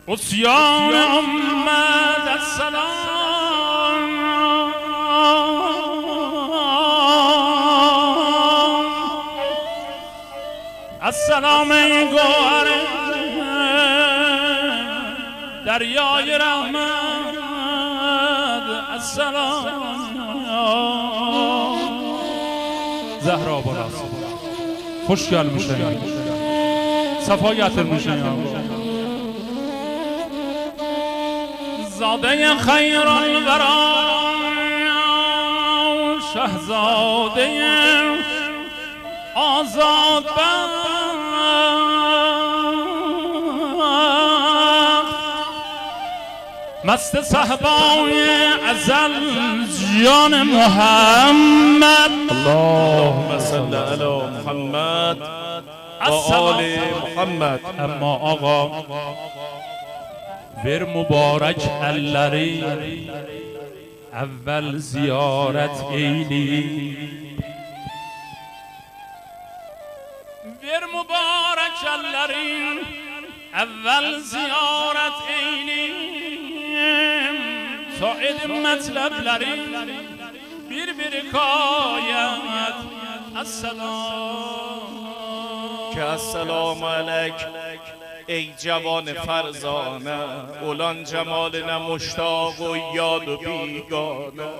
عصیان آمد السلام السلام ای گوهر دریای رحمت السلام زهرا بالاست خوشگل میشه صفایت میشه زاده خیر الورا شهزاده آزاد مست صحبای ازل جان محمد اللهم صل علی محمد و آل محمد. اما آقا ور مبارک اللری اول زیارت ایلی ور مبارک اللری اول زیارت ایلی تا اد مطلب لری bir کایت السلام که السلام علیک ای جوان فرزانه اولان جمال نه مشتاق و یاد و بیگانه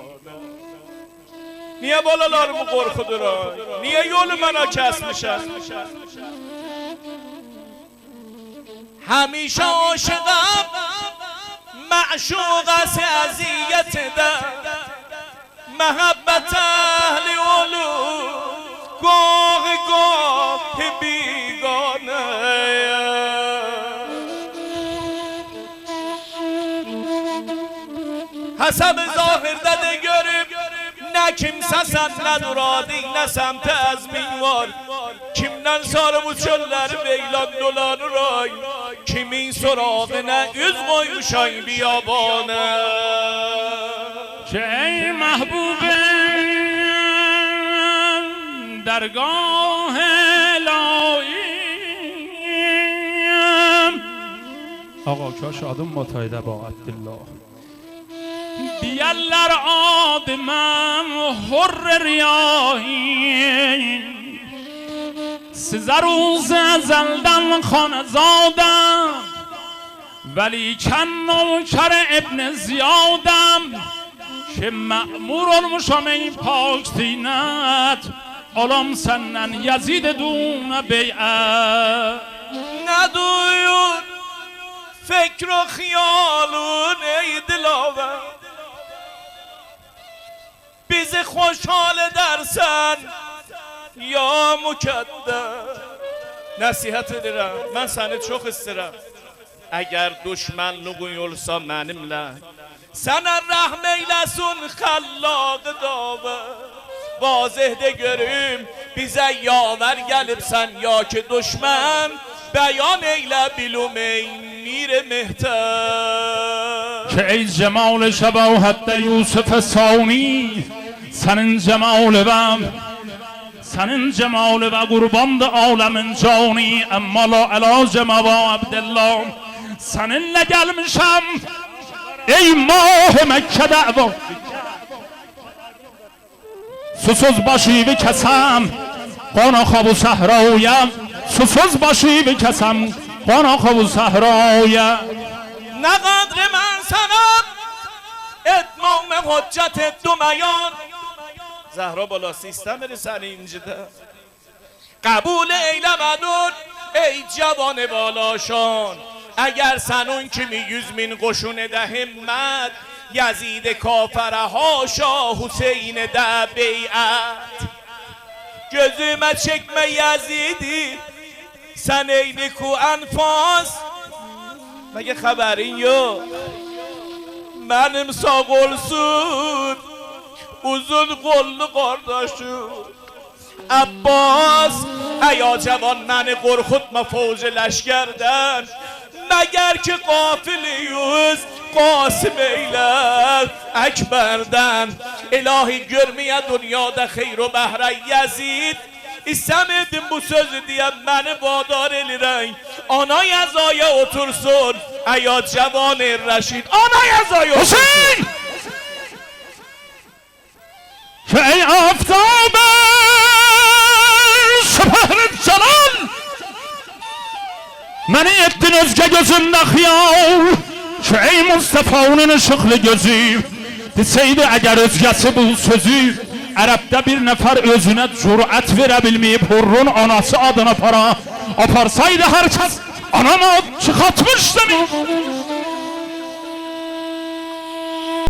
niye balalarımı korkudur niye yolu bana kesmişler همیشه عاشقم معشوق از اذیت ده محبت اهل اولو گاه گاه بیگانه حسب ظاهر دده görüp ne kimsesen ne duradin ne semte ezmin var kimden sarı bu çöller beylan dolanır ay kimin sorağına yüz koymuş ay biyabane که ای محبوبم درگاه الهیم آقا کاش آدم متایده با عبدالله بیالر آدمم حر ریاهیم سزه روز ازلدن خانه زادم ولی چند نوکر ابن زیادم که مأمور المشام این پاک دینت علام سنن یزید دون بیعت ندویون فکر و خیالون ای دلاور بیز خوشحال درسن یا مکدر نصیحت دیرم من سنه çok isterim اگر düşmanlığın olsa benimle sana rahm eylesin xallaq dava vazih de görüm bize yaver gelipsen ya ki düşman beyan eyle bilum ey mir mehter که ای جمال شباهت یوسف ثانی senin cemal و قربان عالم جانی اما لا علاج موا عبدالله seninle gelmişem ey mah Mekke dava susuz başı kesem qana xabu sahroyam susuz başı kesem qana xabu sahroyam ne kadri ben sana etmam hüccet dumayan Zahra balası istemedi seni incide قبول eylemedin ey cavan بالاشان اگر سنون kimi 100,000 قشون ده همت یزید کافره هاشا حسین ده بیعت gözüme çekme یزیدی sen ey نیکو انفاس مگه خبرین yok benim sağ olsun uzun kollu kardeşim Abbas ایا جوان من قرخutma فوج لشکردن مگر که قافلیوز قاسم eyler ekberden الهی görmeye dünyada خیر و بهره یزید İstəmirdim bu sözü deyəm, məni vadar elirək. Ana yazaya otursun, əya cavan Rəşid. Ana yazaya otursun. Hüseyin! Ki ey aftab süpahret celal, məni etdin özgə gözündə xiyal. Ki ey Mustafa'nın ışıqlı gözü, deseydi əgər özgəsi bu sözü, Ərəbdə bir nəfər özünə cürət verə bilməyib Hurrun anası adına para aparsaydı hər kəs anama çıxatmış demiş.